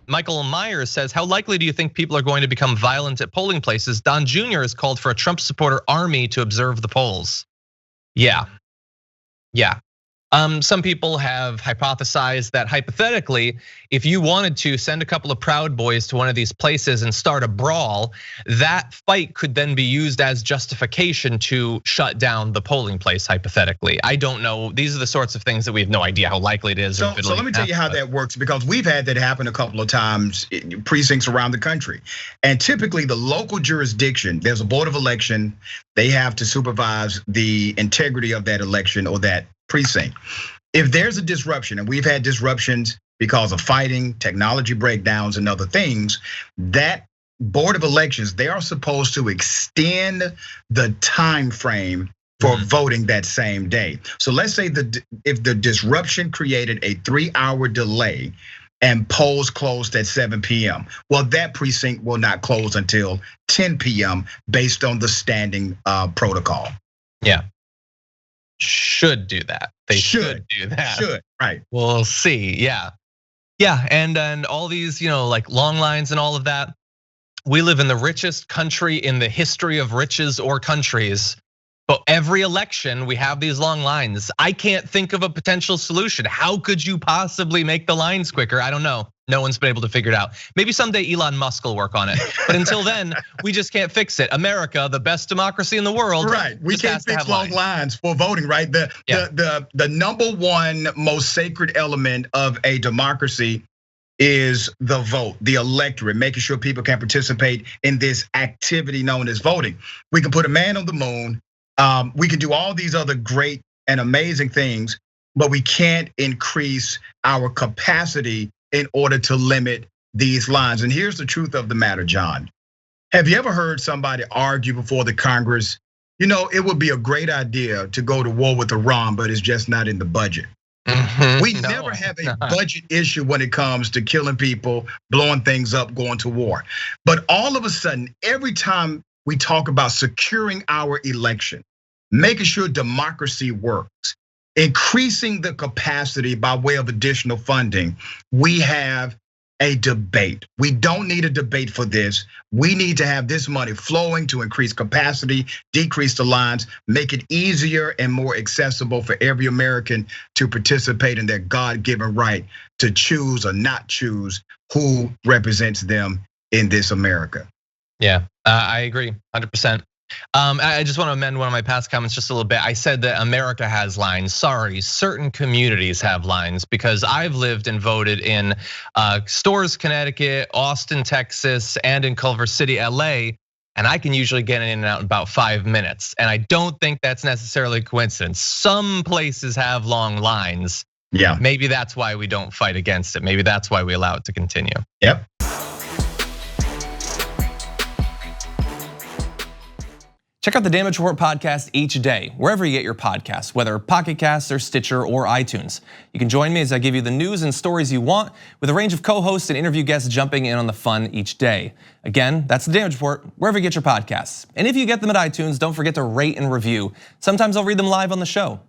Michael Myers says, how likely do you think people are going to become violent at polling places? Don Jr. has called for a Trump supporter army to observe the polls. Yeah. Some people have hypothesized that hypothetically, if you wanted to send a couple of Proud Boys to one of these places and start a brawl, that fight could then be used as justification to shut down the polling place, hypothetically. I don't know. These are the sorts of things that we have no idea how likely it is. So let me tell you how that works, because we've had that happen a couple of times in precincts around the country. And typically the local jurisdiction, there's a board of election, they have to supervise the integrity of that election or that precinct. If there's a disruption, and we've had disruptions because of fighting, technology breakdowns, and other things, that board of elections, they are supposed to extend the time frame for voting that same day. So let's say if the disruption created a 3-hour delay and polls closed at 7 p.m. Well, that precinct will not close until 10 p.m. based on the standing protocol. Yeah. Should do that. They should do that. Should, right. We'll see, yeah. And all these, like long lines and all of that. We live in the richest country in the history of riches or countries. But every election, we have these long lines. I can't think of a potential solution. How could you possibly make the lines quicker? I don't know. No one's been able to figure it out. Maybe someday Elon Musk will work on it. But until then, we just can't fix it. America, the best democracy in the world. Right, we can't fix long lines for voting, right? The number one most sacred element of a democracy is the vote, the electorate, making sure people can participate in this activity known as voting. We can put a man on the moon. We can do all these other great and amazing things, but we can't increase our capacity in order to limit these lines. And here's the truth of the matter, John. Have you ever heard somebody argue before the Congress, it would be a great idea to go to war with Iran, but it's just not in the budget. We never have a budget issue when it comes to killing people, blowing things up, going to war. But all of a sudden, every time we talk about securing our election, making sure democracy works, increasing the capacity by way of additional funding, we have a debate. We don't need a debate for this. We need to have this money flowing to increase capacity, decrease the lines, make it easier and more accessible for every American to participate in their God-given right to choose or not choose who represents them in this America. Yeah, I agree, 100%. I just want to amend one of my past comments just a little bit. I said that America has lines. Sorry, certain communities have lines, because I've lived and voted in Storrs, Connecticut, Austin, Texas, and in Culver City, LA, and I can usually get in and out in about 5 minutes. And I don't think that's necessarily a coincidence. Some places have long lines. Yeah. Maybe that's why we don't fight against it. Maybe that's why we allow it to continue. Yep. Check out the Damage Report podcast each day, wherever you get your podcasts, whether Pocket Casts or Stitcher or iTunes. You can join me as I give you the news and stories you want, with a range of co-hosts and interview guests jumping in on the fun each day. Again, that's the Damage Report, wherever you get your podcasts. And if you get them at iTunes, don't forget to rate and review. Sometimes I'll read them live on the show.